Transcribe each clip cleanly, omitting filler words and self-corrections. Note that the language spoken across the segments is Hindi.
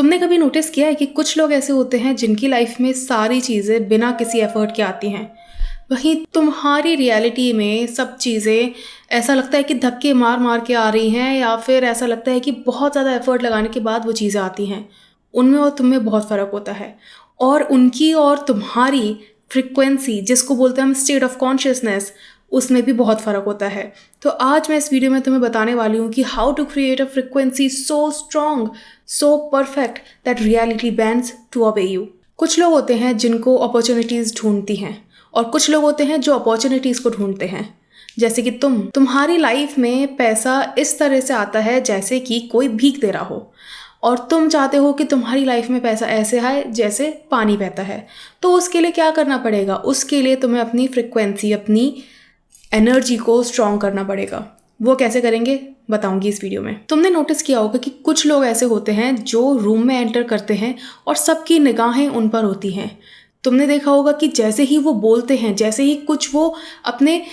तुमने कभी नोटिस किया है कि कुछ लोग ऐसे होते हैं जिनकी लाइफ में सारी चीज़ें बिना किसी एफर्ट के आती हैं, वहीं तुम्हारी रियलिटी में सब चीज़ें ऐसा लगता है कि धक्के मार मार के आ रही हैं, या फिर ऐसा लगता है कि बहुत ज़्यादा एफर्ट लगाने के बाद वो चीज़ें आती हैं। उनमें और तुम में बहुत फ़र्क होता है, और उनकी और तुम्हारी फ्रिक्वेंसी, जिसको बोलते हैं हम स्टेट ऑफ कॉन्शियसनेस, उसमें भी बहुत फ़र्क होता है। तो आज मैं इस वीडियो में तुम्हें बताने वाली हूँ कि how to create a frequency so strong, so perfect that reality bends to obey you. कुछ लोग होते हैं जिनको अपॉर्चुनिटीज़ ढूंढती हैं, और कुछ लोग होते हैं जो अपॉर्चुनिटीज़ को ढूंढते हैं। जैसे कि तुम्हारी लाइफ में पैसा इस तरह से आता है जैसे कि कोई भीख दे रहा हो, और तुम चाहते हो कि तुम्हारी लाइफ में पैसा ऐसे आए जैसे पानी बहता है। तो उसके लिए क्या करना पड़ेगा? उसके लिए तुम्हें अपनी फ्रिक्वेंसी, अपनी एनर्जी को स्ट्रॉन्ग करना पड़ेगा। वो कैसे करेंगे बताऊंगी इस वीडियो में। तुमने नोटिस किया होगा कि कुछ लोग ऐसे होते हैं जो रूम में एंटर करते हैं और सबकी निगाहें उन पर होती हैं। तुमने देखा होगा कि जैसे ही वो बोलते हैं, जैसे ही कुछ वो अपने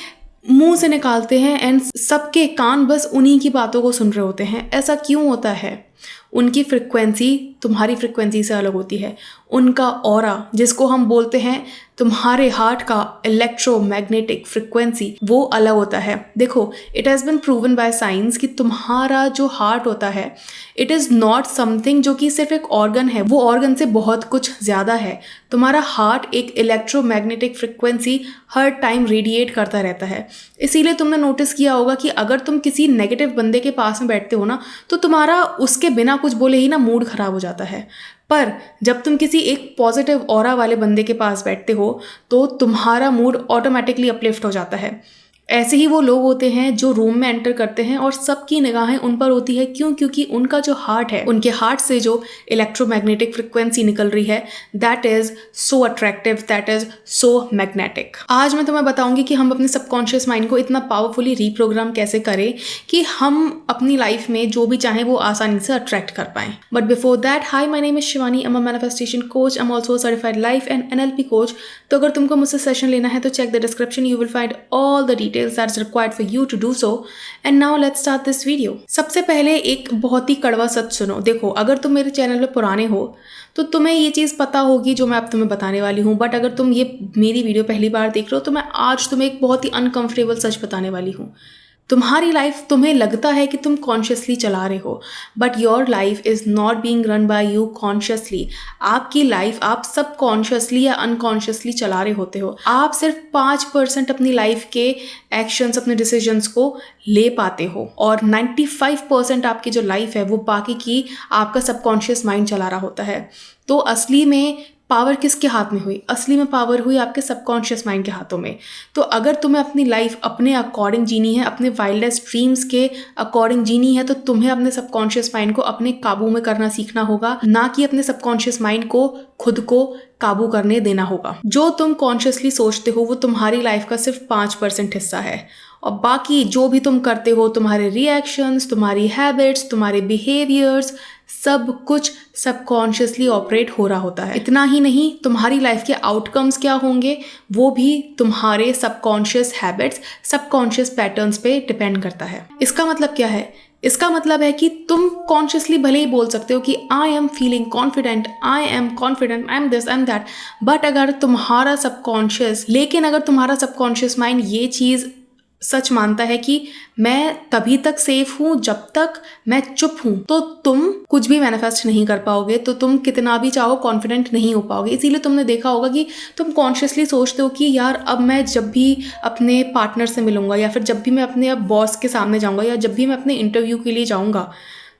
मुंह से निकालते हैं, एंड सबके कान बस उन्हीं की बातों को सुन रहे होते हैं। ऐसा क्यों होता है? उनकी फ्रिक्वेंसी तुम्हारी फ्रिक्वेंसी से अलग होती है। उनका ऑरा, जिसको हम बोलते हैं तुम्हारे हार्ट का इलेक्ट्रोमैग्नेटिक फ्रिक्वेंसी, वो अलग होता है। देखो, it has been proven by science कि तुम्हारा जो हार्ट होता है, इट इज़ नॉट समथिंग जो कि सिर्फ एक ऑर्गन है। वो ऑर्गन से बहुत कुछ ज़्यादा है। तुम्हारा हार्ट एक इलेक्ट्रोमैग्नेटिक फ्रिक्वेंसी हर टाइम रेडिएट करता रहता है। इसीलिए तुमने नोटिस किया होगा कि अगर तुम किसी नेगेटिव बंदे के पास में बैठते हो ना, तो तुम्हारा उसके बिना कुछ बोले ही ना मूड खराब हो जाता है। पर जब तुम किसी एक पॉजिटिव ऑरा वाले बंदे के पास बैठते हो तो तुम्हारा मूड ऑटोमेटिकली अपलिफ्ट हो जाता है। ऐसे ही वो लोग होते हैं जो रूम में एंटर करते हैं और सबकी निगाहें उन पर होती है। क्यों? क्योंकि उनका जो हार्ट है, उनके हार्ट से जो इलेक्ट्रोमैग्नेटिक फ्रिक्वेंसी निकल रही है, that is so attractive, that is so magnetic. आज मैं तुम्हें बताऊंगी कि हम अपने सबकॉन्शियस माइंड को इतना पावरफुली रीप्रोग्राम कैसे करें कि हम अपनी लाइफ में जो भी चाहें वो आसानी से अट्रैक्ट कर पाएं। But before that, hi, my name is Shivani, I am a manifestation coach, I am also certified life and NLP coach. तो अगर तुमको मुझसे सेशन लेना है तो check the description, you will find all the details that's required for you to do so. And now let's start this video. सबसे पहले एक बहुत ही कड़वा सच सुनो। देखो, अगर तुम मेरे चैनल पे पुराने हो तो तुम्हें ये चीज़ पता होगी जो मैं अब तुम्हें बताने वाली हूँ। बट अगर तुम ये मेरी वीडियो पहली बार देख रहे हो तो मैं आज तुम्हें एक बहुत ही अनकंफर्टेबल सच बताने वाली हूँ। तुम्हारी लाइफ, तुम्हें लगता है कि तुम कॉन्शियसली चला रहे हो, but your life is not being run by you consciously. आपकी लाइफ आप सब कॉन्शियसली या अनकॉन्शियसली चला रहे होते हो। आप सिर्फ 5% अपनी लाइफ के एक्शंस, अपने डिसीजंस को ले पाते हो, और 95% आपकी जो लाइफ है वो बाकी की आपका सबकॉन्शियस माइंड चला रहा होता है। तो असली में पावर किसके हाथ में हुई? असली में पावर हुई आपके सबकॉन्शियस माइंड के हाथों में। तो अगर तुम्हें अपनी लाइफ अपने अकॉर्डिंग जीनी है, अपने वाइल्डेस्ट ड्रीम्स के अकॉर्डिंग जीनी है, तो तुम्हें अपने सबकॉन्शियस माइंड को अपने काबू में करना सीखना होगा, ना कि अपने सबकॉन्शियस माइंड को खुद को काबू करने देना होगा। जो तुम कॉन्शियसली सोचते हो वो तुम्हारी लाइफ का सिर्फ 5% हिस्सा है, और बाकी जो भी तुम करते हो, तुम्हारे रिएक्शंस, तुम्हारी हैबिट्स, तुम्हारे बिहेवियर्स, सब कुछ सबकॉन्शियसली ऑपरेट हो रहा होता है। इतना ही नहीं, तुम्हारी लाइफ के आउटकम्स क्या होंगे वो भी तुम्हारे सबकॉन्शियस हैबिट्स, सबकॉन्शियस पैटर्न्स पे डिपेंड करता है। इसका मतलब क्या है? इसका मतलब है कि तुम कॉन्शियसली भले ही बोल सकते हो कि I am feeling confident, I am confident, I am this, I am that, but अगर तुम्हारा सबकॉन्शियस माइंड ये चीज़ सच मानता है कि मैं तभी तक सेफ हूँ जब तक मैं चुप हूँ, तो तुम कुछ भी मैनिफेस्ट नहीं कर पाओगे। तो तुम कितना भी चाहो कॉन्फिडेंट नहीं हो पाओगे। इसीलिए तुमने देखा होगा कि तुम कॉन्शियसली सोचते हो कि यार अब मैं जब भी अपने पार्टनर से मिलूंगा, या फिर जब भी मैं अपने बॉस के सामने जाऊंगा, या जब भी मैं अपने इंटरव्यू के लिए जाऊंगा,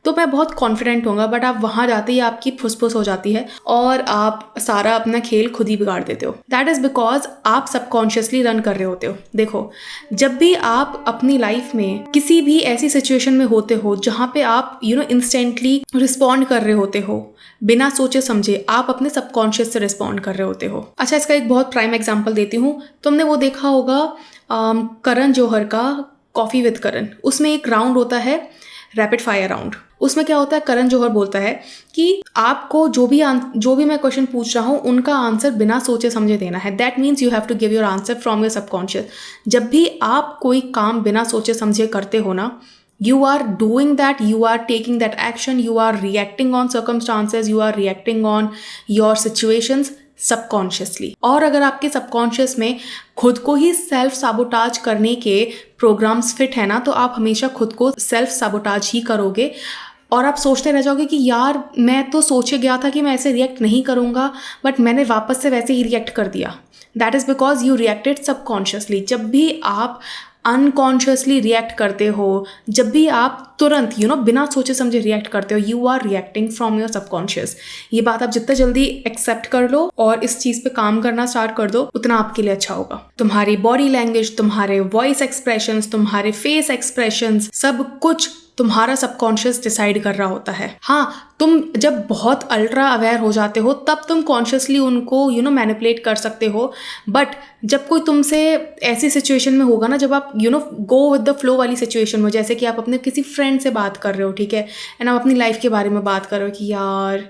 तो मैं बहुत कॉन्फिडेंट होऊंगा। बट आप वहाँ जाते ही आपकी फुसफुस हो जाती है और आप सारा अपना खेल खुद ही बिगाड़ देते हो। दैट इज़ बिकॉज आप सबकॉन्शियसली रन कर रहे होते हो। देखो, जब भी आप अपनी लाइफ में किसी भी ऐसी सिचुएशन में होते हो जहाँ पे आप इंस्टेंटली रिस्पॉन्ड कर रहे होते हो, बिना सोचे समझे आप अपने सबकॉन्शियस से रिस्पॉन्ड कर रहे होते हो। अच्छा, इसका एक बहुत प्राइम एग्जाम्पल देती हूँ। तुमने वो देखा होगा करण जौहर का कॉफ़ी विद करण। उसमें एक राउंड होता है रैपिड फायर राउंड। उसमें क्या होता है, करण जौहर बोलता है कि आपको जो भी मैं क्वेश्चन पूछ रहा हूँ उनका आंसर बिना सोचे समझे देना है। That means you have to give your answer from your subconscious. जब भी आप कोई काम बिना सोचे समझे करते हो ना, You are doing that, you are taking that action, you are reacting on circumstances, you are reacting on your situations subconsciously. और अगर आपके सबकॉन्शियस में खुद को ही सेल्फ साबोटाज करने के प्रोग्राम्स फिट है ना, तो आप हमेशा खुद को सेल्फ साबोटाज ही करोगे और आप सोचते रह जाओगे कि यार मैं तो सोचे गया था कि मैं ऐसे रिएक्ट नहीं करूँगा, बट मैंने वापस से वैसे ही रिएक्ट कर दिया। That is because you reacted subconsciously. जब भी आप अनकॉन्शियसली रिएक्ट करते हो, जब भी आप तुरंत बिना सोचे समझे रिएक्ट करते हो, you are reacting from your subconscious. ये बात आप जितना जल्दी एक्सेप्ट कर लो और इस चीज़ पे काम करना स्टार्ट कर दो, उतना आपके लिए अच्छा होगा। तुम्हारी बॉडी लैंग्वेज, तुम्हारे वॉइस एक्सप्रेशंस, तुम्हारे फेस एक्सप्रेशंस, सब कुछ तुम्हारा सबकॉन्शियस डिसाइड कर रहा होता है। हाँ, तुम जब बहुत अल्ट्रा अवेयर हो जाते हो तब तुम कॉन्शियसली उनको मैनिपुलेट कर सकते हो, बट जब कोई तुमसे ऐसी सिचुएशन में होगा ना, जब आप गो विद द फ्लो वाली सिचुएशन में, जैसे कि आप अपने किसी फ्रेंड से बात कर रहे हो, ठीक है, एंड आप अपनी लाइफ के बारे में बात कर रहे हो कि यार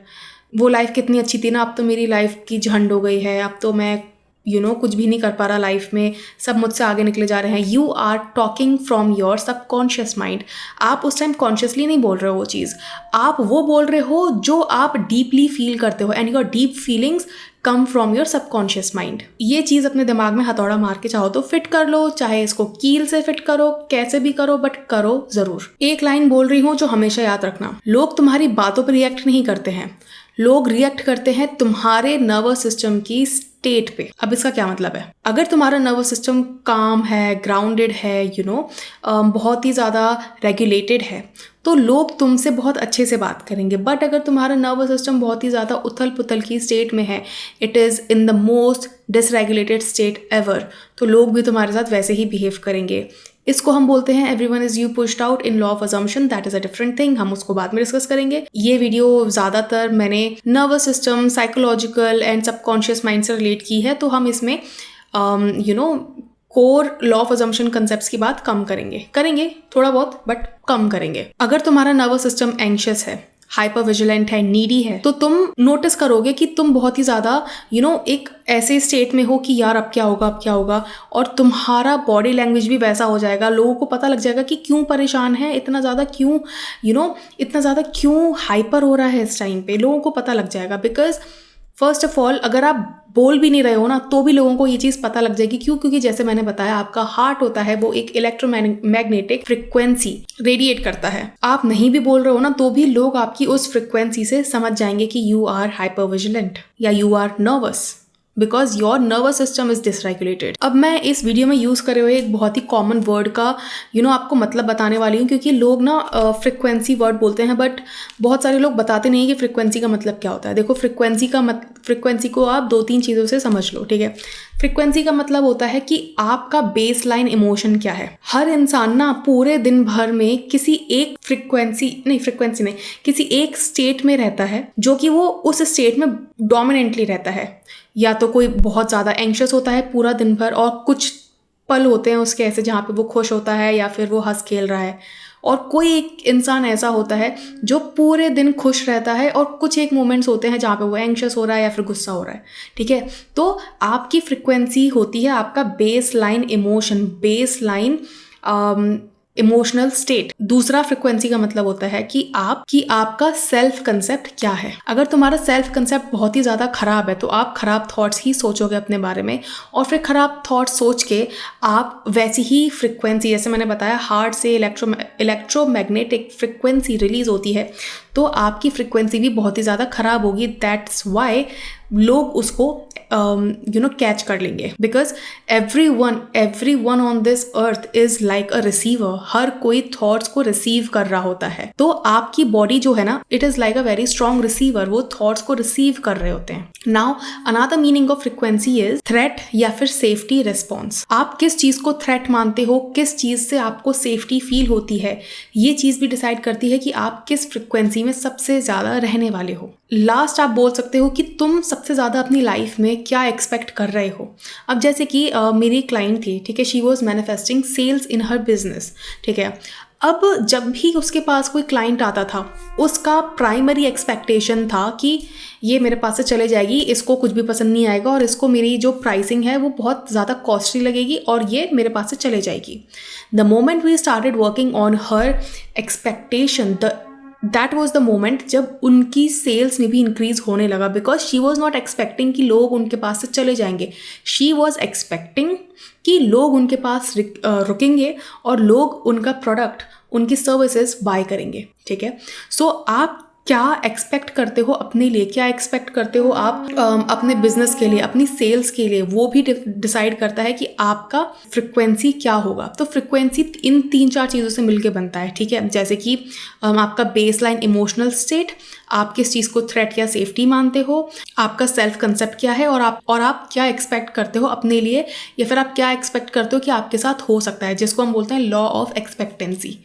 वो लाइफ कितनी अच्छी थी ना, अब तो मेरी लाइफ की झंड हो गई है, अब तो मैं कुछ भी नहीं कर पा रहा लाइफ में, सब मुझसे आगे निकले जा रहे हैं। You are talking from your subconscious mind. आप उस टाइम कॉन्शियसली नहीं बोल रहे हो वो चीज़, आप वो बोल रहे हो जो आप डीपली फील करते हो, and your deep feelings come from your subconscious mind. ये चीज़ अपने दिमाग में हथौड़ा मार के चाहो तो फिट कर लो, चाहे इसको कील से फिट करो, कैसे भी करो, बट करो ज़रूर। एक लाइन बोल रही हूँ जो हमेशा याद रखना, लोग तुम्हारी बातों पर रिएक्ट नहीं करते हैं, लोग रिएक्ट करते हैं तुम्हारे नर्वस सिस्टम की स्टेट पे। अब इसका क्या मतलब है? अगर तुम्हारा नर्वस सिस्टम काम है, ग्राउंडेड है, बहुत ही ज़्यादा रेगुलेटेड है, तो लोग तुमसे बहुत अच्छे से बात करेंगे। बट अगर तुम्हारा नर्वस सिस्टम बहुत ही ज़्यादा उथल पुथल की स्टेट में है, it is in the most dysregulated state ever, तो लोग भी तुम्हारे साथ वैसे ही बिहेव करेंगे। इसको हम बोलते हैं everyone is you pushed out in law of assumption. That is a different thing, हम उसको बाद में डिस्कस करेंगे। ये वीडियो ज़्यादातर मैंने nervous system, psychological and subconscious mind से रिलेट की है, तो हम इसमें core law of assumption concepts की बात कम करेंगे थोड़ा बहुत, बट कम करेंगे। अगर तुम्हारा नर्वस सिस्टम एंग्शियस है, हाइपर विजिलेंट है, नीडी है, तो तुम नोटिस करोगे कि तुम बहुत ही ज़्यादा एक ऐसे स्टेट में हो कि यार अब क्या होगा, और तुम्हारा बॉडी लैंग्वेज भी वैसा हो जाएगा। लोगों को पता लग जाएगा कि क्यों परेशान है, इतना ज़्यादा क्यों हाइपर हो रहा है इस टाइम पे, लोगों को पता लग जाएगा। बिकॉज फर्स्ट ऑफ ऑल, अगर आप बोल भी नहीं रहे हो ना, तो भी लोगों को ये चीज़ पता लग जाएगी। क्यों? क्योंकि जैसे मैंने बताया, आपका हार्ट होता है वो एक इलेक्ट्रोमैग्नेटिक फ्रिक्वेंसी रेडिएट करता है। आप नहीं भी बोल रहे हो ना, तो भी लोग आपकी उस फ्रिक्वेंसी से समझ जाएंगे कि यू आर हाइपर विजिलेंट या you are nervous, because your nervous system is dysregulated. अब मैं इस वीडियो में यूज़ करे हुए एक बहुत ही कॉमन वर्ड का आपको मतलब बताने वाली हूँ, क्योंकि लोग ना फ्रिक्वेंसी वर्ड बोलते हैं, बट बहुत सारे लोग बताते नहीं कि फ्रिक्वेंसी का मतलब क्या होता है। देखो, फ्रिक्वेंसी को आप 2-3 चीज़ों से समझ लो, ठीक है। फ्रिक्वेंसी का मतलब होता है कि आपका बेस लाइन इमोशन क्या है। हर इंसान ना पूरे दिन भर में किसी एक किसी एक स्टेट में रहता है, जो कि वो उस स्टेट में डोमिनेंटली रहता है। या तो कोई बहुत ज़्यादा एंग्शियस होता है पूरा दिन भर, और कुछ पल होते हैं उसके ऐसे जहाँ पे वो खुश होता है या फिर वो हंस खेल रहा है, और कोई एक इंसान ऐसा होता है जो पूरे दिन खुश रहता है, और कुछ एक मोमेंट्स होते हैं जहाँ पे वो एंग्शियस हो रहा है या फिर गुस्सा हो रहा है, ठीक है। तो आपकी फ्रिक्वेंसी होती है आपका base line emotion, base line emotional state. दूसरा फ्रिक्वेंसी का मतलब होता है कि आपका सेल्फ कंसेप्ट क्या है। अगर तुम्हारा सेल्फ कंसेप्ट बहुत ही ज़्यादा खराब है, तो आप खराब थॉट्स ही सोचोगे अपने बारे में, और फिर खराब थॉट्स सोच के आप वैसी ही फ्रिक्वेंसी, जैसे मैंने बताया हार्ट से इलेक्ट्रोमैग्नेटिक फ्रिक्वेंसी रिलीज होती है, तो आपकी फ्रिक्वेंसी भी बहुत ही ज़्यादा खराब होगी। दैट्स वाई लोग उसको कैच कर लेंगे, because everyone on this earth is like a receiver. हर कोई थॉट्स को रिसीव कर रहा होता है, तो आपकी बॉडी जो है ना, it is like a very strong receiver, वो थॉट्स को रिसीव कर रहे होते हैं। Now another meaning of frequency is threat या फिर सेफ्टी रिस्पॉन्स। आप किस चीज को थ्रेट मानते हो, किस चीज से आपको सेफ्टी फील होती है, ये चीज भी डिसाइड करती है कि आप किस फ्रिक्वेंसी में सबसे ज्यादा रहने वाले हो। लास्ट आप बोल सकते हो कि तुम सबसे ज़्यादा अपनी लाइफ में क्या एक्सपेक्ट कर रहे हो। अब जैसे कि मेरी क्लाइंट थी, ठीक है, she was manifesting sales in her business, ठीक है। अब जब भी उसके पास कोई क्लाइंट आता था, उसका प्राइमरी एक्सपेक्टेशन था कि ये मेरे पास से चले जाएगी, इसको कुछ भी पसंद नहीं आएगा और इसको मेरी जो प्राइसिंग है वो बहुत ज़्यादा कॉस्टली लगेगी और ये मेरे पास से चले जाएगी। The moment we started working on her expectation, that was the moment जब उनकी सेल्स में भी इंक्रीज होने लगा, because she was not expecting कि लोग उनके पास से चले जाएंगे। शी वॉज एक्सपेक्टिंग कि लोग उनके पास रुकेंगे और लोग उनका प्रोडक्ट, उनकी सर्विसेज बाय करेंगे। ठीक है, सो आप क्या एक्सपेक्ट करते हो अपने लिए, क्या एक्सपेक्ट करते हो आप अपने बिजनेस के लिए, अपनी सेल्स के लिए, वो भी डिसाइड करता है कि आपका फ्रिक्वेंसी क्या होगा। तो फ्रिक्वेंसी इन 3-4 चीज़ों से मिलके बनता है। ठीक है, जैसे कि आपका बेसलाइन इमोशनल स्टेट, आप किस चीज़ को थ्रेट या सेफ्टी मानते हो, आपका सेल्फ कंसेप्ट क्या है और आप क्या एक्सपेक्ट करते हो अपने लिए, या फिर आप क्या एक्सपेक्ट करते हो कि आपके साथ हो सकता है, जिसको हम बोलते हैं लॉ ऑफ एक्सपेक्टेंसी।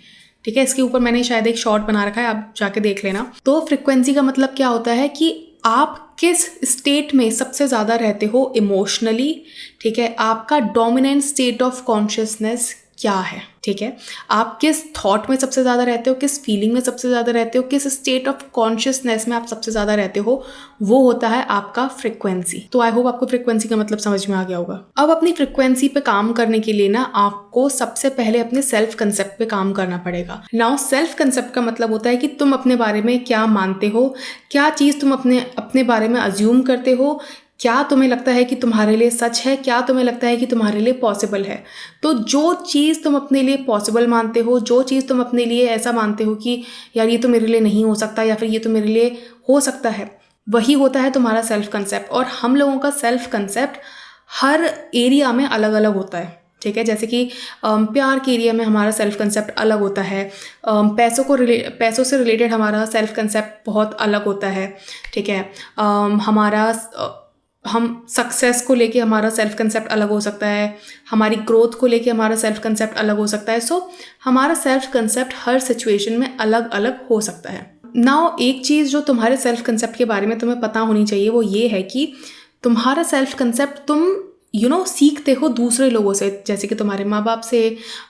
ठीक है, इसके ऊपर मैंने शायद एक शॉर्ट बना रखा है, आप जाके देख लेना। तो फ्रिक्वेंसी का मतलब क्या होता है कि आप किस स्टेट में सबसे ज़्यादा रहते हो इमोशनली। ठीक है, आपका डोमिनेंट स्टेट ऑफ कॉन्शियसनेस क्या है। ठीक है, आप किस थॉट में सबसे ज़्यादा रहते हो, किस फीलिंग में सबसे ज़्यादा रहते हो, किस स्टेट ऑफ कॉन्शियसनेस में आप सबसे ज़्यादा रहते हो, वो होता है आपका फ्रिक्वेंसी। तो आई होप आपको फ्रिक्वेंसी का मतलब समझ में आ गया होगा। अब अपनी फ्रिक्वेंसी पे काम करने के लिए ना आपको सबसे पहले अपने सेल्फ कंसेप्ट पे काम करना पड़ेगा। नाउ सेल्फ कंसेप्ट का मतलब होता है कि तुम अपने बारे में क्या मानते हो, क्या चीज़ तुम अपने बारे में अज्यूम करते हो, क्या तुम्हें लगता है कि तुम्हारे लिए सच है, क्या तुम्हें लगता है कि तुम्हारे लिए पॉसिबल है। तो जो चीज़ तुम अपने लिए पॉसिबल मानते हो, जो चीज़ तुम अपने लिए ऐसा मानते हो कि यार ये तो मेरे लिए नहीं हो सकता या फिर ये तो मेरे लिए हो सकता है, वही होता है तुम्हारा सेल्फ कंसेप्ट। और हम लोगों का सेल्फ कंसेप्ट हर एरिया में अलग अलग होता है। ठीक है, जैसे कि प्यार के एरिया में हमारा सेल्फ कंसेप्ट अलग होता है, पैसों से रिलेटेड हमारा सेल्फ कंसेप्ट बहुत अलग होता है। ठीक है, हम सक्सेस को लेके हमारा सेल्फ कंसेप्ट अलग हो सकता है, हमारी ग्रोथ को लेके हमारा सेल्फ कंसेप्ट अलग हो सकता है। सो हमारा सेल्फ कंसेप्ट हर सिचुएशन में अलग अलग हो सकता है। नाउ एक चीज़ जो तुम्हारे सेल्फ कंसेप्ट के बारे में तुम्हें पता होनी चाहिए वो ये है कि तुम्हारा सेल्फ कंसेप्ट तुम सीखते हो दूसरे लोगों से, जैसे कि तुम्हारे माँ बाप से,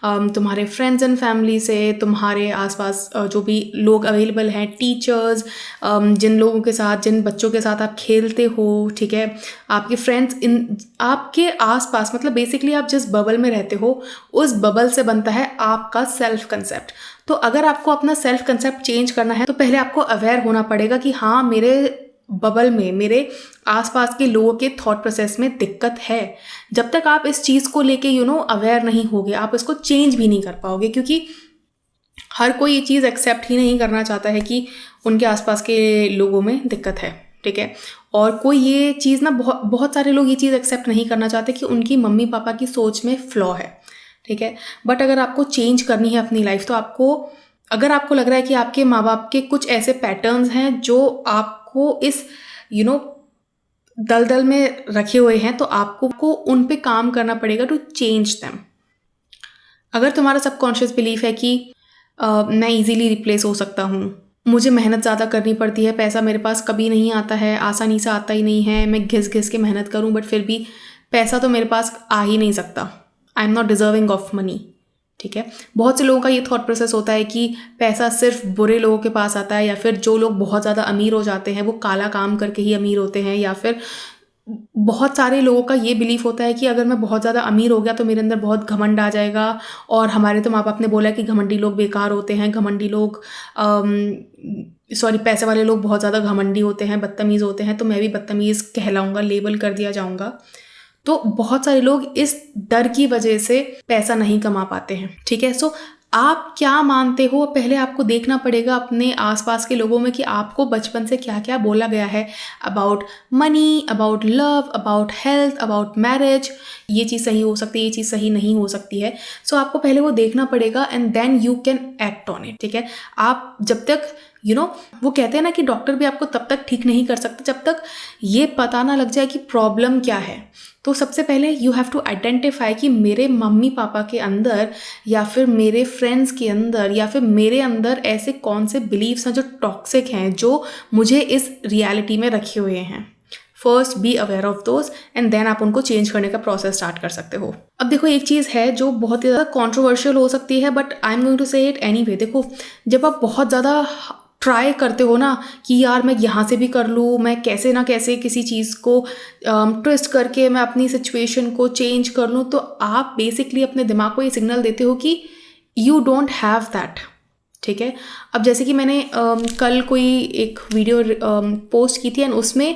तुम्हारे फ्रेंड्स एंड फैमिली से, तुम्हारे आसपास जो भी लोग अवेलेबल हैं, टीचर्स, जिन लोगों के साथ, जिन बच्चों के साथ आप खेलते हो। ठीक है, आपके फ्रेंड्स, इन आपके आसपास, मतलब बेसिकली आप जिस बबल में रहते हो उस बबल से बनता है आपका सेल्फ कंसेप्ट। तो अगर आपको अपना सेल्फ कंसेप्ट चेंज करना है तो पहले आपको अवेयर होना पड़ेगा कि हाँ, मेरे बबल में, मेरे आसपास के लोगों के थॉट प्रोसेस में दिक्कत है। जब तक आप इस चीज़ को लेके अवेयर नहीं होगे, आप इसको चेंज भी नहीं कर पाओगे, क्योंकि हर कोई ये चीज़ एक्सेप्ट ही नहीं करना चाहता है कि उनके आसपास के लोगों में दिक्कत है। ठीक है, और कोई ये चीज़ ना, बहुत सारे लोग ये चीज़ एक्सेप्ट नहीं करना चाहते कि उनकी मम्मी पापा की सोच में फ्लॉ है। ठीक है, बट अगर आपको चेंज करनी है अपनी लाइफ, तो अगर आपको लग रहा है कि आपके माँ बाप के कुछ ऐसे पैटर्न्स हैं जो आपको इस दलदल में रखे हुए हैं, तो आपको उन पे काम करना पड़ेगा टू चेंज देम। अगर तुम्हारा सबकॉन्शियस बिलीफ है कि मैं इजीली रिप्लेस हो सकता हूँ, मुझे मेहनत ज़्यादा करनी पड़ती है, पैसा मेरे पास कभी नहीं आता है, आसानी से आता ही नहीं है, मैं घिस घिस के मेहनत करूँ बट फिर भी पैसा तो मेरे पास आ ही नहीं सकता, I am not deserving of money. ठीक है, बहुत से लोगों का ये थॉट प्रोसेस होता है कि पैसा सिर्फ बुरे लोगों के पास आता है, या फिर जो लोग बहुत ज़्यादा अमीर हो जाते हैं वो काला काम करके ही अमीर होते हैं, या फिर बहुत सारे लोगों का ये बिलीफ होता है कि अगर मैं बहुत ज़्यादा अमीर हो गया तो मेरे अंदर बहुत घमंड आ जाएगा। और हमारे तो माँ बाप ने बोला कि घमंडी लोग बेकार होते हैं, घमंडी लोग पैसे वाले लोग बहुत ज़्यादा घमंडी होते हैं, बदतमीज़ होते हैं, तो मैं भी बदतमीज़ कहलाऊँगा, लेबल कर दिया जाऊँगा। तो बहुत सारे लोग इस डर की वजह से पैसा नहीं कमा पाते हैं। ठीक है, सो आप क्या मानते हो, पहले आपको देखना पड़ेगा अपने आसपास के लोगों में कि आपको बचपन से क्या क्या बोला गया है about money, about love, about health, about marriage. ये चीज़ सही हो सकती है, ये चीज़ सही नहीं हो सकती है। सो आपको पहले वो देखना पड़ेगा and then you can act on it. ठीक है, आप जब तक वो कहते हैं ना कि डॉक्टर भी आपको तब तक ठीक नहीं कर सकते जब तक ये पता ना लग जाए कि प्रॉब्लम क्या है। तो सबसे पहले यू हैव टू आइडेंटिफाई कि मेरे मम्मी पापा के अंदर, या फिर मेरे फ्रेंड्स के अंदर, या फिर मेरे अंदर ऐसे कौन से बिलीव्स हैं जो टॉक्सिक हैं, जो मुझे इस रियलिटी में रखे हुए हैं। First be aware of those and then आप उनको चेंज करने का प्रोसेस स्टार्ट कर सकते हो। अब देखो, एक चीज़ है जो बहुत ही ज़्यादा कॉन्ट्रोवर्शियल हो सकती है, but I am going to say it anyway. देखो, जब आप बहुत ज़्यादा ट्राई करते हो ना कि यार मैं यहाँ से भी कर लूँ, मैं कैसे ना कैसे किसी चीज़ को ट्विस्ट करके मैं अपनी सिचुएशन को चेंज कर लूँ, तो आप बेसिकली अपने दिमाग को ये सिग्नल देते हो कि यू डोंट हैव दैट। ठीक है। अब जैसे कि मैंने कल कोई एक वीडियो पोस्ट की थी एंड उसमें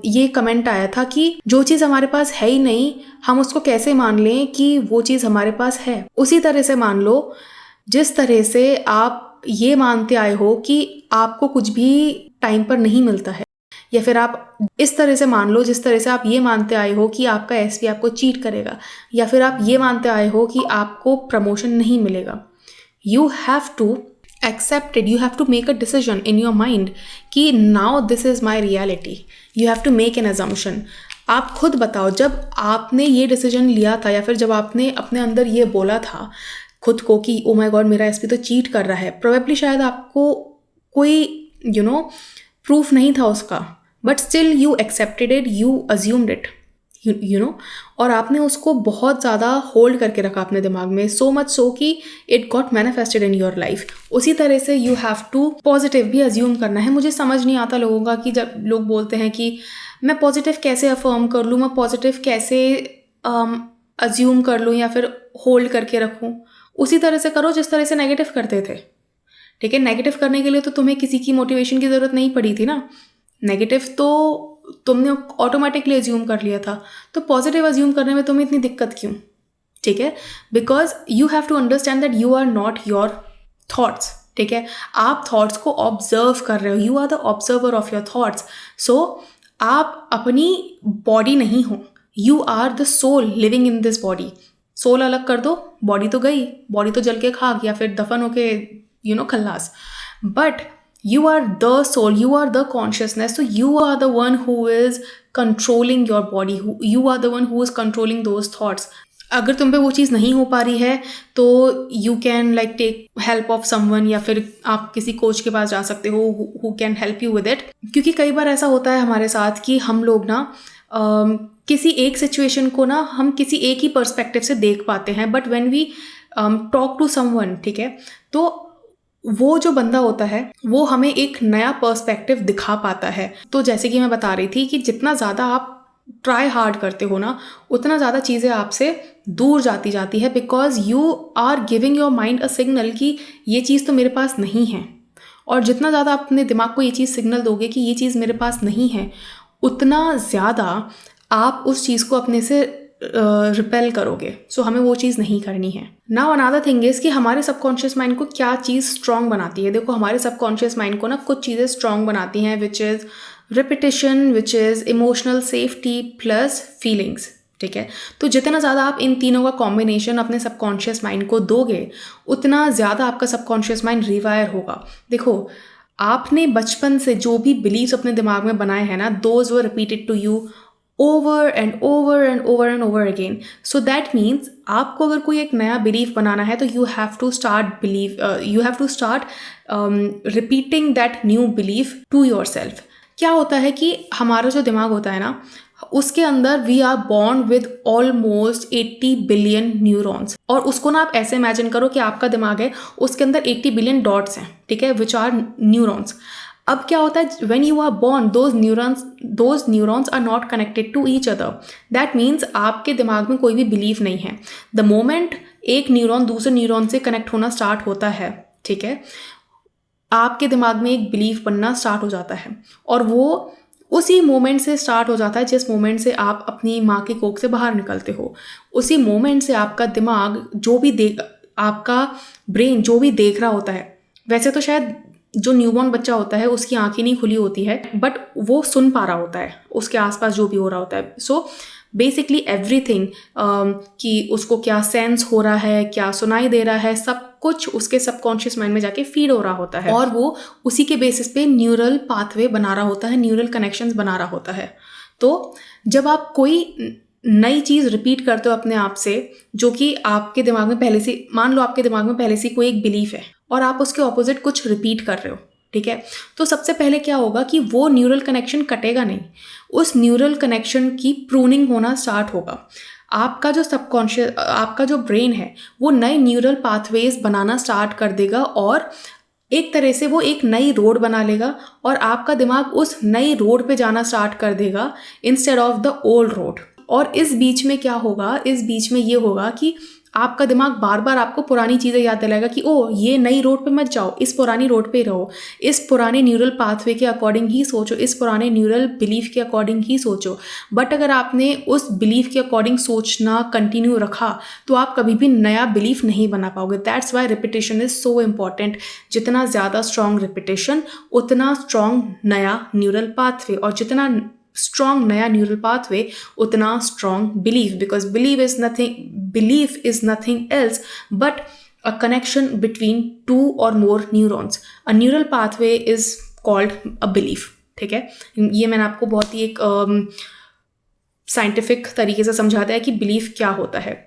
ये कमेंट आया था कि जो चीज़ हमारे पास है ही नहीं, हम उसको कैसे मान लें कि वो चीज़ हमारे पास है। उसी तरह से मान लो जिस तरह से आप ये मानते आए हो कि आपको कुछ भी टाइम पर नहीं मिलता है, या फिर आप इस तरह से मान लो जिस तरह से आप ये मानते आए हो कि आपका एसपी आपको चीट करेगा, या फिर आप ये मानते आए हो कि आपको प्रमोशन नहीं मिलेगा। You have to accept it. You have to make a decision in your mind कि now this is my reality. You have to make an assumption. आप खुद बताओ, जब आपने ये डिसीजन लिया था या फिर जब आपने अपने अंदर ये बोला था खुद को कि ओ माय गॉड मेरा एसपी तो चीट कर रहा है, प्रोबेबली शायद आपको कोई प्रूफ नहीं था उसका, but still you accepted it, you assumed it, you know, और आपने उसको बहुत ज़्यादा होल्ड करके रखा अपने दिमाग में, सो मच सो कि it got manifested in your life. उसी तरह से यू हैव टू पॉजिटिव भी अज्यूम करना है। मुझे समझ नहीं आता लोगों का कि जब लोग बोलते हैं कि मैं पॉजिटिव कैसे अफर्म कर लूँ, मैं पॉजिटिव कैसे अज्यूम कर लूँ या फिर होल्ड करके रखूँ। उसी तरह से करो जिस तरह से नेगेटिव करते थे। ठीक है, नेगेटिव करने के लिए तो तुम्हें किसी की मोटिवेशन की ज़रूरत नहीं पड़ी थी ना, नेगेटिव तो तुमने ऑटोमेटिकली अज्यूम कर लिया था, तो पॉजिटिव अज्यूम करने में तुम्हें इतनी दिक्कत क्यों? ठीक है, because you have to understand that you are not your thoughts. ठीक है, आप थॉट्स को ऑब्जर्व कर रहे हो, you are the observer of your thoughts. So आप अपनी बॉडी नहीं हो, you are the soul living in this body. Soul अलग कर दो, बॉडी तो गई, बॉडी तो जल के खाक या फिर दफन होके खल्लास, but you are the soul, you are the consciousness, so you are the one who is controlling your body, you are the one who is controlling those thoughts. अगर तुम पे वो चीज़ नहीं हो पा रही है तो you can like take help of someone, या फिर आप किसी कोच के पास जा सकते हो who can help you with it। क्योंकि कई बार ऐसा होता है हमारे साथ कि हम लोग ना किसी एक सिचुएशन को ना हम किसी एक ही पर्सपेक्टिव से देख पाते हैं, but when we talk to someone, ठीक है, तो वो जो बंदा होता है वो हमें एक नया पर्सपेक्टिव दिखा पाता है। तो जैसे कि मैं बता रही थी कि जितना ज़्यादा आप ट्राई हार्ड करते हो ना, उतना ज़्यादा चीज़ें आपसे दूर जाती है, because you are giving your mind a signal कि ये चीज़ तो मेरे पास नहीं है। और जितना ज़्यादा आप अपने दिमाग को ये चीज़ सिग्नल दोगे कि ये चीज़ मेरे पास नहीं है, उतना ज़्यादा आप उस चीज़ को अपने से रिपेल करोगे। सो हमें वो चीज़ नहीं करनी है। नाउ अनदर थिंग इज़ कि हमारे सबकॉन्शियस माइंड को क्या चीज़ स्ट्रॉन्ग बनाती है। देखो, हमारे सबकॉन्शियस माइंड को ना कुछ चीज़ें स्ट्रॉन्ग बनाती हैं, which is repetition, which is emotional safety plus feelings. ठीक है, तो जितना ज़्यादा आप इन तीनों का कॉम्बिनेशन अपने सबकॉन्शियस माइंड को दोगे, उतना ज़्यादा आपका सबकॉन्शियस माइंड रिवायर होगा। देखो, आपने बचपन से जो भी बिलीव्स अपने दिमाग में बनाए हैं ना, those were repeated to you over and over and over and over again. So that means आपको अगर कोई एक नया बिलीफ बनाना है तो you have to start repeating that new belief to yourself. क्या होता है कि हमारा जो दिमाग होता है ना, उसके अंदर we are born with almost 80 billion neurons. और उसको ना आप ऐसे इमेजिन करो कि आपका दिमाग है, उसके अंदर 80 बिलियन डॉट्स हैं, ठीक है, विच आर न्यूरॉन्स। अब क्या होता है, when you are born, those neurons are not connected to each other. That means आपके दिमाग में कोई भी बिलीफ नहीं है। The moment एक न्यूरॉन दूसरे न्यूरॉन से कनेक्ट होना स्टार्ट होता है, ठीक है, आपके दिमाग में एक बिलीफ बनना स्टार्ट हो जाता है, और वो उसी मोमेंट से स्टार्ट हो जाता है जिस मोमेंट से आप अपनी माँ की कोख से बाहर निकलते हो। उसी मोमेंट से आपका दिमाग आपका ब्रेन जो भी देख रहा होता है, वैसे तो शायद जो न्यूबॉर्न बच्चा होता है उसकी आंखें नहीं खुली होती है, बट वो सुन पा रहा होता है उसके आसपास जो भी हो रहा होता है। सो बेसिकली एवरीथिंग, कि उसको क्या सेंस हो रहा है, क्या सुनाई दे रहा है, सब कुछ उसके सबकॉन्शियस माइंड में जाके फीड हो रहा होता है, और वो उसी के बेसिस पे न्यूरल पाथवे बना रहा होता है, न्यूरल कनेक्शंस बना रहा होता है। तो जब आप कोई नई चीज़ रिपीट करते हो अपने आप से, जो कि आपके दिमाग में पहले से, मान लो आपके दिमाग में पहले से कोई एक बिलीफ है और आप उसके ऑपोजिट कुछ रिपीट कर रहे हो, ठीक है। तो सबसे पहले क्या होगा कि वो न्यूरल कनेक्शन कटेगा नहीं, उस न्यूरल कनेक्शन की प्रूनिंग होना स्टार्ट होगा। आपका जो सबकॉन्शियस, आपका जो ब्रेन है वो नए न्यूरल पाथवेज बनाना स्टार्ट कर देगा और एक तरह से वो एक नई रोड बना लेगा और आपका दिमाग उस नई रोड पे जाना स्टार्ट कर देगा instead of the old road. और इस बीच में क्या होगा, इस बीच में ये होगा कि आपका दिमाग बार बार आपको पुरानी चीज़ें याद दिलाएगा कि ओ ये नई रोड पे मत जाओ, इस पुरानी रोड पे रहो, इस पुराने न्यूरल पाथवे के अकॉर्डिंग ही सोचो, इस पुराने न्यूरल बिलीफ के अकॉर्डिंग ही सोचो। बट अगर आपने उस बिलीफ के अकॉर्डिंग सोचना कंटिन्यू रखा तो आप कभी भी नया बिलीफ नहीं बना पाओगे। That's why repetition is so important. जितना ज़्यादा स्ट्रॉन्ग रिपीटेशन उतना स्ट्रॉन्ग नया न्यूरल पाथवे, और जितना strong नया न्यूरल पाथवे उतना strong belief, because belief is nothing else but a connection between two or more neurons. A neural pathway is called a belief. ठीक है, ये मैंने आपको बहुत ही एक साइंटिफिक तरीके से समझा दिया है कि बिलीफ क्या होता है।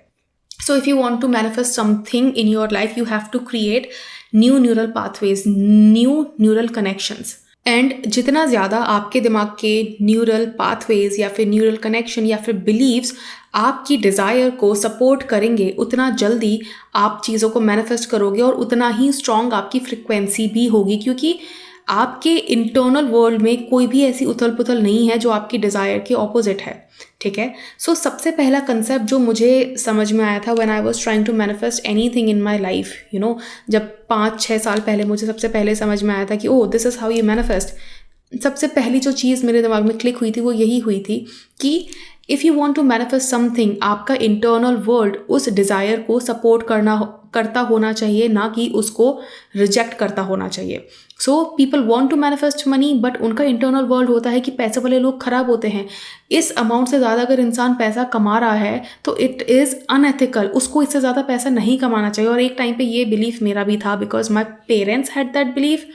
So if you want to manifest something in your life, you have to create new neural pathways, new neural connections. And जितना ज़्यादा आपके दिमाग के न्यूरल पाथवेज या फिर न्यूरल कनेक्शन या फिर बिलीव्स आपकी डिज़ायर को सपोर्ट करेंगे, उतना जल्दी आप चीज़ों को मैनिफेस्ट करोगे और उतना ही स्ट्रॉन्ग आपकी फ्रिक्वेंसी भी होगी, क्योंकि आपके इंटरनल वर्ल्ड में कोई भी ऐसी उथल पुथल नहीं है जो आपकी डिज़ायर के ऑपोजिट है। ठीक है। सो सबसे पहला कंसेप्ट जो मुझे समझ में आया था when I was trying to manifest anything in my life, you know, जब 5-6 साल पहले मुझे सबसे पहले समझ में आया था कि oh this is how you manifest. सबसे पहली जो चीज़ मेरे दिमाग में क्लिक हुई थी वो यही हुई थी कि if you want to manifest something, आपका इंटरनल वर्ल्ड उस डिज़ायर को सपोर्ट करता होना चाहिए, ना कि उसको रिजेक्ट करता होना चाहिए। So people want to manifest money, but उनका इंटरनल वर्ल्ड होता है कि पैसे वाले लोग खराब होते हैं, इस अमाउंट से ज़्यादा अगर इंसान पैसा कमा रहा है तो इट इज़ अनएथिकल, उसको इससे ज़्यादा पैसा नहीं कमाना चाहिए। और एक टाइम पे ये बिलीफ मेरा भी था, because my parents had that belief,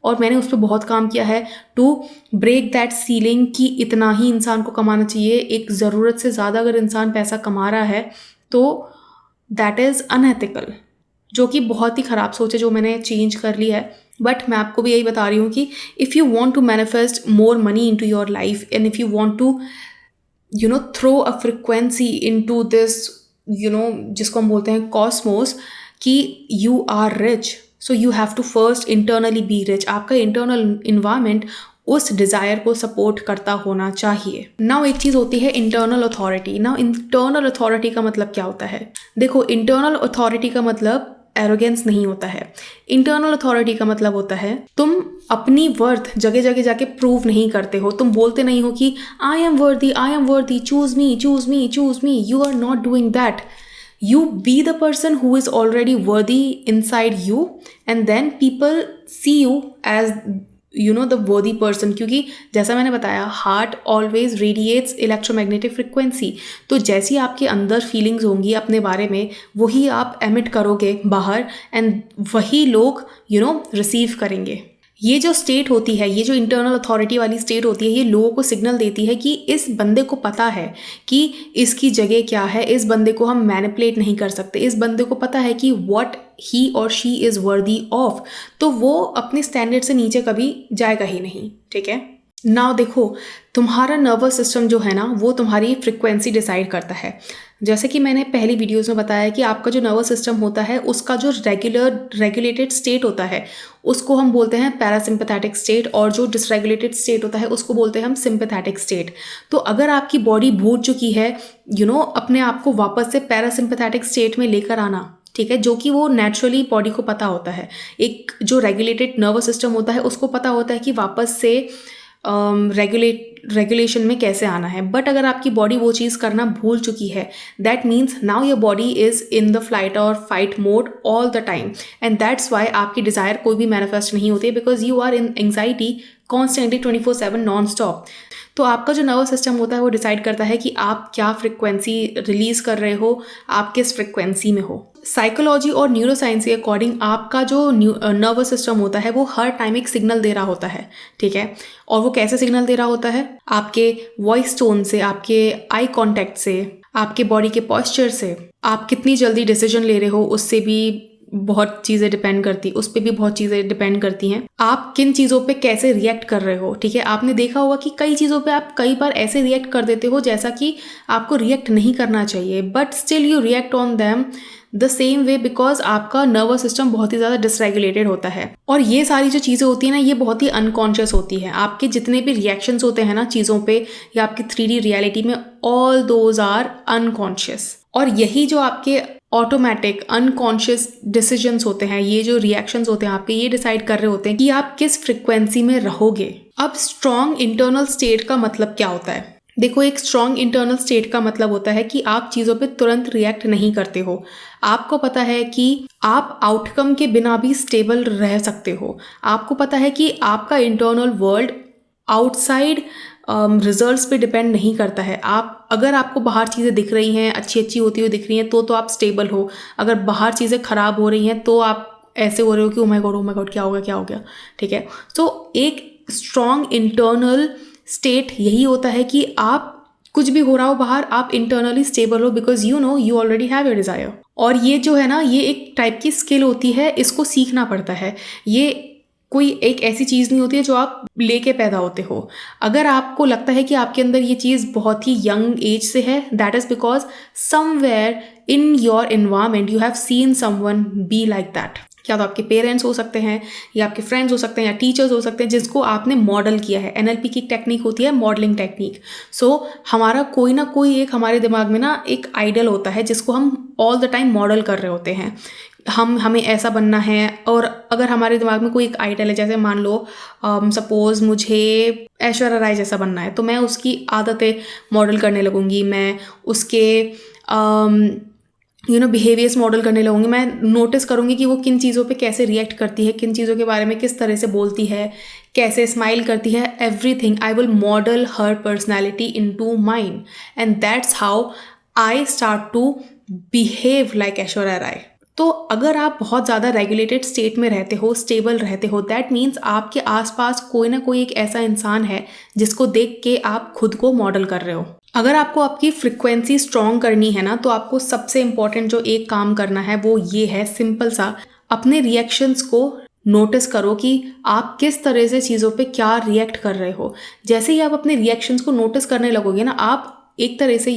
और मैंने उस पर बहुत काम किया है टू ब्रेक दैट सीलिंग कि इतना ही इंसान को कमाना चाहिए। एक ज़रूरत से ज़्यादा अगर इंसान पैसा कमा रहा है तो दैट इज़ अनएथिकल, जो कि बहुत ही ख़राब सोच है, जो मैंने चेंज कर ली है। बट मैं आपको भी यही बता रही हूँ कि if you want to manifest more money into your life and if you want to you know throw a frequency into this, you know, जिसको हम बोलते हैं कॉस्मोस, कि you are rich, so you have to first internally be rich. आपका इंटरनल इन्वायरमेंट उस डिज़ायर को सपोर्ट करता होना चाहिए। नाउ एक चीज़ होती है internal authority. Now internal authority का मतलब क्या होता है? देखो, इंटरनल अथॉरिटी का मतलब एरोगेंस नहीं होता है। इंटरनल अथॉरिटी का मतलब होता है तुम अपनी वर्थ जगह जगह जाके प्रूव नहीं करते हो, तुम बोलते नहीं हो कि I am worthy, choose me, choose me, choose me. You are not doing that. You be the person who is already worthy inside you, and then people see you as, you know, the worthy person, क्योंकि जैसा मैंने बताया heart always radiates electromagnetic frequency. तो जैसी आपके अंदर फीलिंग्स होंगी अपने बारे में, वही आप एमिट करोगे बाहर, एंड वही लोग यू नो रिसीव करेंगे। ये जो स्टेट होती है, ये जो इंटरनल अथॉरिटी वाली स्टेट होती है, ये लोगों को सिग्नल देती है कि इस बंदे को पता है कि इसकी जगह क्या है, इस बंदे को हम मैनिपुलेट नहीं कर सकते, इस बंदे को पता है कि व्हाट ही और शी इज़ वर्दी ऑफ, तो वो अपने स्टैंडर्ड से नीचे कभी जाएगा ही नहीं। ठीक है। नाउ देखो, तुम्हारा नर्वस सिस्टम जो है ना, वो तुम्हारी फ्रिक्वेंसी डिसाइड करता है। जैसे कि मैंने पहली वीडियोस में बताया कि आपका जो नर्वस सिस्टम होता है उसका जो रेगुलेटेड स्टेट होता है उसको हम बोलते हैं पैरासिम्पैथेटिक स्टेट, और जो डिसरेगुलेटेड स्टेट होता है उसको बोलते हैं हम सिंपैथेटिक स्टेट। तो अगर आपकी बॉडी भूल चुकी है यू नो अपने आप को वापस से पैरासिम्पैथेटिक स्टेट में लेकर आना, ठीक है, जो कि वो नेचुरली बॉडी को पता होता है, एक जो रेगुलेटेड नर्वस सिस्टम होता है उसको पता होता है कि वापस से रेगुलेशन में कैसे आना है। बट अगर आपकी बॉडी वो चीज़ करना भूल चुकी है, that means now your body is in the flight और fight mode all the time, and that's why आपकी डिज़ायर कोई भी मैनिफेस्ट नहीं होती है, because you are in anxiety constantly 24/7 non stop. तो आपका जो नर्वस सिस्टम होता है वो डिसाइड करता है कि आप क्या फ्रिक्वेंसी रिलीज़ कर रहे हो, आप किस फ्रिक्वेंसी में हो। साइकोलॉजी और न्यूरोसाइंस के अकॉर्डिंग आपका जो नर्वस सिस्टम होता है वो हर टाइम एक सिग्नल दे रहा होता है। ठीक है। और वो कैसे सिग्नल दे रहा होता है? आपके वॉइस टोन से, आपके आई कॉन्टैक्ट से, आपके बॉडी के पॉस्चर से, आप कितनी जल्दी डिसीजन ले रहे हो उससे भी बहुत चीज़ें डिपेंड करती, उस पर भी बहुत चीज़ें डिपेंड करती हैं। आप किन चीज़ों पे कैसे रिएक्ट कर रहे हो, ठीक है। आपने देखा होगा कि कई चीज़ों पे आप कई बार ऐसे रिएक्ट कर देते हो जैसा कि आपको रिएक्ट नहीं करना चाहिए, but still you react on them the same way because आपका नर्वस सिस्टम बहुत ही ज़्यादा डिसरेगुलेटेड होता है। और ये सारी जो चीज़ें होती हैं ना, ये बहुत ही अनकॉन्शियस होती हैं। आपके जितने भी रिएक्शंस होते हैं ना चीज़ों पे या आपकी 3D रियलिटी में, ऑल दोज आर अनकॉन्शियस। और यही जो आपके ऑटोमेटिक अनकॉन्शियस डिसीजंस होते हैं, ये जो रिएक्शंस होते हैं आपके, ये डिसाइड कर रहे होते हैं कि आप किस फ्रिक्वेंसी में रहोगे। अब स्ट्रॉन्ग इंटरनल स्टेट का मतलब क्या होता है? देखो, एक स्ट्रॉन्ग इंटरनल स्टेट का मतलब होता है कि आप चीज़ों पे तुरंत रिएक्ट नहीं करते हो। आपको पता है कि आप आउटकम के बिना भी स्टेबल रह सकते हो। आपको पता है कि आपका इंटरनल वर्ल्ड आउटसाइड रिजल्ट्स पे डिपेंड नहीं करता है। अगर आपको बाहर चीज़ें दिख रही हैं, अच्छी अच्छी होती हुई दिख रही हैं, तो आप स्टेबल हो। अगर बाहर चीज़ें ख़राब हो रही हैं तो आप ऐसे हो रहे हो कि ओ माय गॉड क्या हो गया, ठीक है। तो एक स्ट्रॉन्ग इंटरनल स्टेट यही होता है कि आप कुछ भी हो रहा हो बाहर, आप इंटरनली स्टेबल हो because you know you already have your desire. और ये जो है ना, ये एक टाइप की स्किल होती है, इसको सीखना पड़ता है। ये कोई एक ऐसी चीज़ नहीं होती है जो आप लेके पैदा होते हो। अगर आपको लगता है कि आपके अंदर ये चीज़ बहुत ही यंग एज से है, that is because somewhere in your environment you have seen someone be like that. या तो आपके पेरेंट्स हो सकते हैं, या आपके फ्रेंड्स हो सकते हैं, या टीचर्स हो सकते हैं जिसको आपने मॉडल किया है। NLP की टेक्निक होती है मॉडलिंग टेक्निक। सो हमारा कोई ना कोई एक हमारे दिमाग में ना एक आइडल होता है जिसको हम ऑल द टाइम मॉडल कर रहे होते हैं। हमें ऐसा बनना है। और अगर हमारे दिमाग में कोई एक आइडल है, जैसे मान लो सपोज मुझे ऐश्वर्या राय जैसा बनना है, तो मैं उसकी आदतें मॉडल करने लगूंगी, मैं उसके बिहेवियर्स मॉडल करने लगूंगी। मैं नोटिस करूंगी कि वो किन चीज़ों पे कैसे रिएक्ट करती है, किन चीज़ों के बारे में किस तरह से बोलती है, कैसे स्माइल करती है, everything I will model her personality into mine, and that's how I start to behave like Aishwarya Rai. तो अगर आप बहुत ज़्यादा रेगुलेटेड स्टेट में रहते हो, स्टेबल रहते हो, दैट मीन्स आपके आसपास कोई ना कोई एक ऐसा इंसान है जिसको देख के आप खुद को मॉडल कर रहे हो। अगर आपको आपकी फ्रिक्वेंसी स्ट्रॉन्ग करनी है ना, तो आपको सबसे इम्पॉर्टेंट जो एक काम करना है वो ये है, सिंपल सा, अपने रिएक्शंस को नोटिस करो कि आप किस तरह से चीज़ों पे क्या रिएक्ट कर रहे हो। जैसे ही आप अपने रिएक्शंस को नोटिस करने लगोगे ना, आप एक तरह से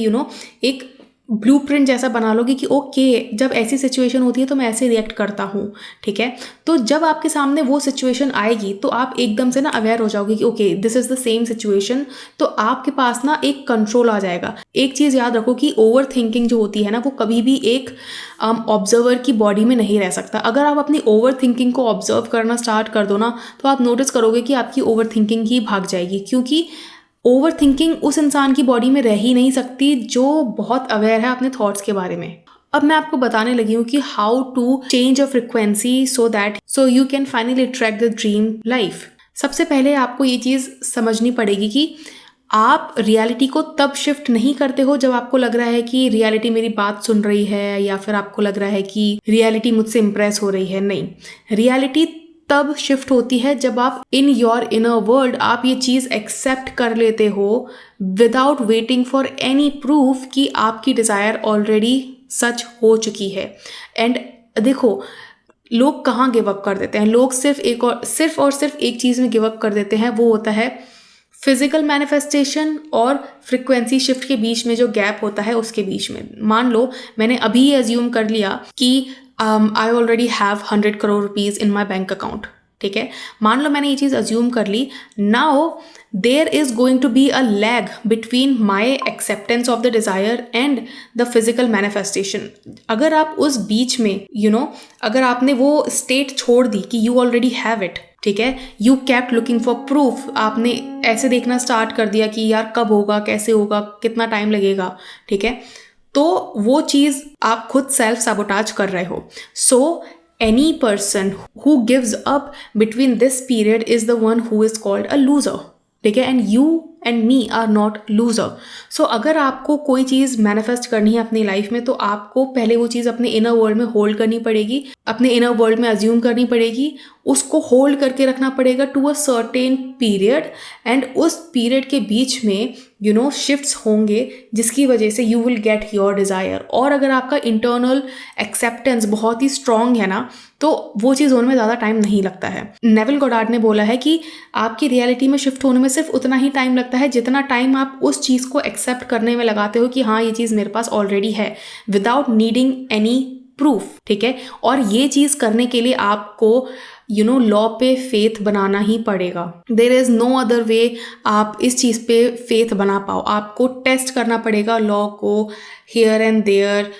एक ब्लूप्रिंट जैसा बना लोगे कि ओके, जब ऐसी सिचुएशन होती है तो मैं ऐसे रिएक्ट करता हूँ, ठीक है। तो जब आपके सामने वो सिचुएशन आएगी तो आप एकदम से ना अवेयर हो जाओगे कि okay this is the same situation. तो आपके पास ना एक कंट्रोल आ जाएगा। एक चीज़ याद रखो कि ओवर थिंकिंग जो होती है ना, वो कभी भी एक ऑब्जर्वर की बॉडी में नहीं रह सकता। अगर आप अपनी ओवर थिंकिंग को ऑब्जर्व करना स्टार्ट कर दो ना, तो आप नोटिस करोगे कि आपकी ओवर थिंकिंग ही भाग जाएगी, क्योंकि ओवर थिंकिंग उस इंसान की बॉडी में रह ही नहीं सकती जो बहुत अवेयर है अपने थॉट्स के बारे में। अब मैं आपको बताने लगी हूँ कि how to change a frequency so you can finally track the dream life. सबसे पहले आपको ये चीज़ समझनी पड़ेगी कि आप रियलिटी को तब शिफ्ट नहीं करते हो जब आपको लग रहा है कि रियलिटी मेरी बात सुन रही है, या फिर आपको लग रहा है कि रियलिटी मुझसे इम्प्रेस हो रही है। नहीं, रियलिटी तब शिफ्ट होती है जब आप इन योर इनर वर्ल्ड आप ये चीज़ एक्सेप्ट कर लेते हो without waiting for any proof कि आपकी डिज़ायर ऑलरेडी सच हो चुकी है। एंड देखो, लोग कहाँ गिव अप कर देते हैं? लोग सिर्फ और सिर्फ एक चीज़ में गिव अप कर देते हैं, वो होता है फिजिकल मैनिफेस्टेशन और फ्रिक्वेंसी शिफ्ट के बीच में जो गैप होता है उसके बीच में। मान लो मैंने अभी एज्यूम कर लिया कि I already have 100 crore rupees in my bank account, ठीक है। मान लो मैंने ये चीज़ अज्यूम कर ली। Now there is going to be a lag between my acceptance of the desire and the physical manifestation. अगर आप उस बीच में अगर आपने वो स्टेट छोड़ दी कि यू ऑलरेडी हैव इट, ठीक है, you kept looking for proof, आपने ऐसे देखना स्टार्ट कर दिया कि यार कब होगा, कैसे होगा, कितना टाइम लगेगा, ठीक है, तो वो चीज़ आप खुद सेल्फ साबोटाज कर रहे हो। So any person who gives up between this period is the one who is called a loser, ठीक है। And you and me are not loser. सो अगर आपको कोई चीज़ मैनिफेस्ट करनी है अपनी लाइफ में तो आपको पहले वो चीज़ अपने इनर वर्ल्ड में होल्ड करनी पड़ेगी, अपने इनर वर्ल्ड में अज्यूम करनी पड़ेगी, उसको होल्ड करके रखना पड़ेगा to a certain period, and उस पीरियड के बीच में शिफ्ट्स होंगे जिसकी वजह से you will get your desire. और अगर आपका इंटरनल एक्सेप्टेंस बहुत ही स्ट्रांग है ना तो वो चीज़ होने में ज़्यादा टाइम नहीं लगता है। नेविल गोडार्ड ने बोला है कि आपकी रियलिटी में शिफ्ट होने में सिर्फ उतना ही टाइम लगता है जितना टाइम आप उस चीज़ को एक्सेप्ट करने में लगाते हो कि हाँ ये चीज़ मेरे पास ऑलरेडी है, विदाउट नीडिंग एनी प्रूफ। ठीक है, और ये चीज़ करने के लिए आपको लॉ पे फेथ बनाना ही पड़ेगा। There is no other way आप इस चीज़ पे फेथ बना पाओ। आपको टेस्ट करना पड़ेगा लॉ को हियर एंड देयर,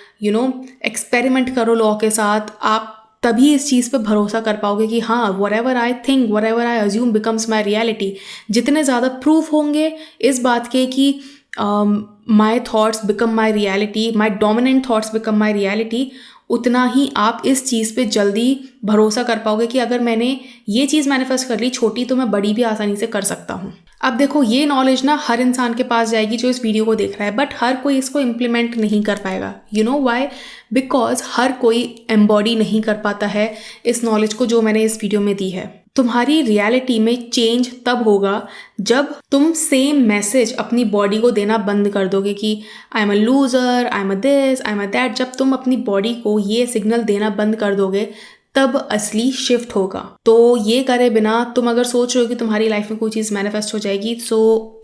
एक्सपेरिमेंट करो लॉ के साथ। आप तभी इस चीज़ पे भरोसा कर पाओगे कि हाँ whatever I think, whatever I assume becomes my reality. जितने ज़्यादा प्रूफ होंगे इस बात के कि my thoughts become my reality, my dominant thoughts become my reality, उतना ही आप इस चीज़ पे जल्दी भरोसा कर पाओगे कि अगर मैंने ये चीज़ मैनिफेस्ट कर ली छोटी तो मैं बड़ी भी आसानी से कर सकता हूँ। अब देखो ये नॉलेज ना हर इंसान के पास जाएगी जो इस वीडियो को देख रहा है, बट हर कोई इसको इम्प्लीमेंट नहीं कर पाएगा। You know why? बिकॉज हर कोई एम्बॉडी नहीं कर पाता है इस नॉलेज को जो मैंने इस वीडियो में दी है। तुम्हारी रियलिटी में चेंज तब होगा जब तुम सेम मैसेज अपनी बॉडी को देना बंद कर दोगे कि I am a loser, I am a this, I am a that. जब तुम अपनी बॉडी को ये सिग्नल देना बंद कर दोगे तब असली शिफ्ट होगा। तो ये करे बिना तुम अगर सोच रहे हो कि तुम्हारी लाइफ में कोई चीज़ मैनिफेस्ट हो जाएगी, सो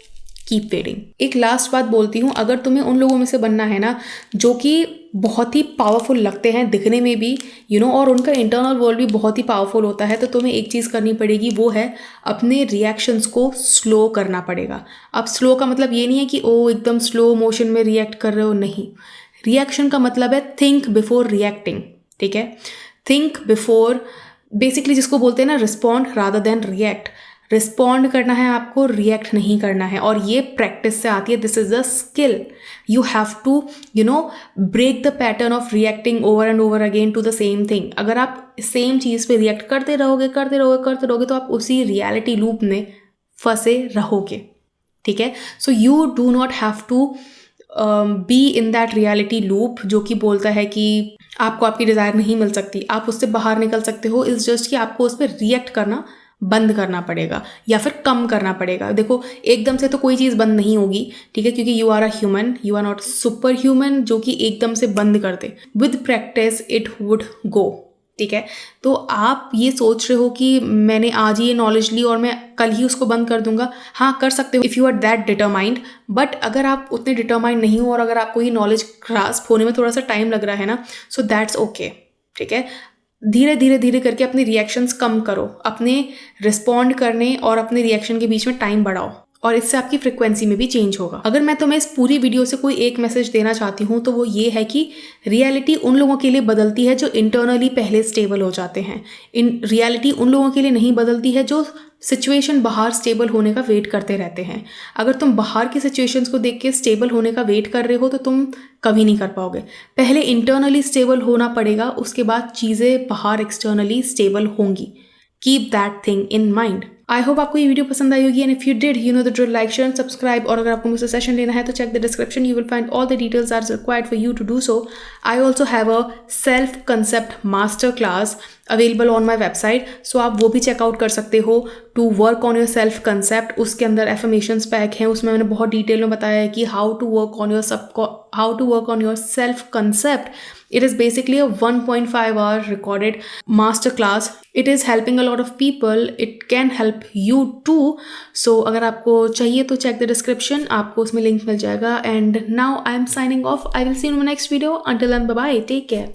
कीप वेटिंग। एक लास्ट बात बोलती हूँ, अगर तुम्हें उन लोगों में से बनना है ना जो कि बहुत ही पावरफुल लगते हैं दिखने में भी और उनका इंटरनल वर्ल्ड भी बहुत ही पावरफुल होता है, तो तुम्हें एक चीज़ करनी पड़ेगी, वो है अपने रिएक्शंस को स्लो करना पड़ेगा। अब स्लो का मतलब ये नहीं है कि ओ एकदम स्लो मोशन में रिएक्ट कर रहे हो, नहीं। रिएक्शन का मतलब है थिंक बिफोर रिएक्टिंग। ठीक है, थिंक बिफोर, बेसिकली जिसको बोलते हैं ना respond rather than react. Respond करना है आपको, रिएक्ट नहीं करना है, और ये प्रैक्टिस से आती है। This is a skill. You have to break the pattern of reacting over and over again to the same thing. अगर आप सेम चीज़ पे रिएक्ट करते रहोगे तो आप उसी रियलिटी लूप में फंसे रहोगे। ठीक है, so you do not have to be in that reality loop जो कि बोलता है कि आपको आपकी डिज़ायर नहीं मिल सकती। आप उससे बाहर निकल सकते हो, इट्स जस्ट कि आपको उस पर रिएक्ट करना बंद करना पड़ेगा या फिर कम करना पड़ेगा। देखो एकदम से तो कोई चीज़ बंद नहीं होगी, ठीक है, क्योंकि you are a human, you are not super human जो कि एकदम से बंद कर दे। With practice it would go. ठीक है, तो आप ये सोच रहे हो कि मैंने आज ही ये नॉलेज ली और मैं कल ही उसको बंद कर दूंगा, हाँ कर सकते हो if you are that determined. But अगर आप उतने डिटरमाइंड नहीं हो और अगर आपको ये नॉलेज ग्रास्प होने में थोड़ा सा टाइम लग रहा है ना, सो दैट्स ओके। ठीक है, धीरे धीरे करके अपने रिएक्शंस कम करो, अपने रिस्पॉन्ड करने और अपने रिएक्शन के बीच में टाइम बढ़ाओ, और इससे आपकी फ्रिक्वेंसी में भी चेंज होगा। अगर मैं तुम्हें इस पूरी वीडियो से कोई एक मैसेज देना चाहती हूँ तो वो ये है कि रियलिटी उन लोगों के लिए बदलती है जो इंटरनली पहले स्टेबल हो जाते हैं। इन रियलिटी उन लोगों के लिए नहीं बदलती है जो सिचुएशन बाहर स्टेबल होने का वेट करते रहते हैं। अगर तुम बाहर की सिचुएशंस को देख के स्टेबल होने का वेट कर रहे हो तो तुम कभी नहीं कर पाओगे। पहले इंटरनली स्टेबल होना पड़ेगा, उसके बाद चीज़ें बाहर एक्सटर्नली स्टेबल होंगी। Keep that thing in mind. I hope आपको ये वीडियो पसंद आई होगी, and if you did you know the drill, like share and subscribe. और अगर आपको मुझसे सेशन लेना है तो check the description, you will find all the details are required for you to do so. I also have a self concept master class available on my website, so आप वो भी चेकआउट कर सकते हो to work on your self concept. उसके अंदर एफर्मेशंस पैक हैं, उसमें मैंने बहुत डिटेल में बताया है कि how to work on your self concept. It is basically a 1.5 hour recorded master class. It is helping a lot of people. It can help you too. So अगर आपको चाहिए तो check the description, आपको उसमें link मिल जाएगा. And now I am signing off. I will see you in my next video. Until then, bye bye. Take care.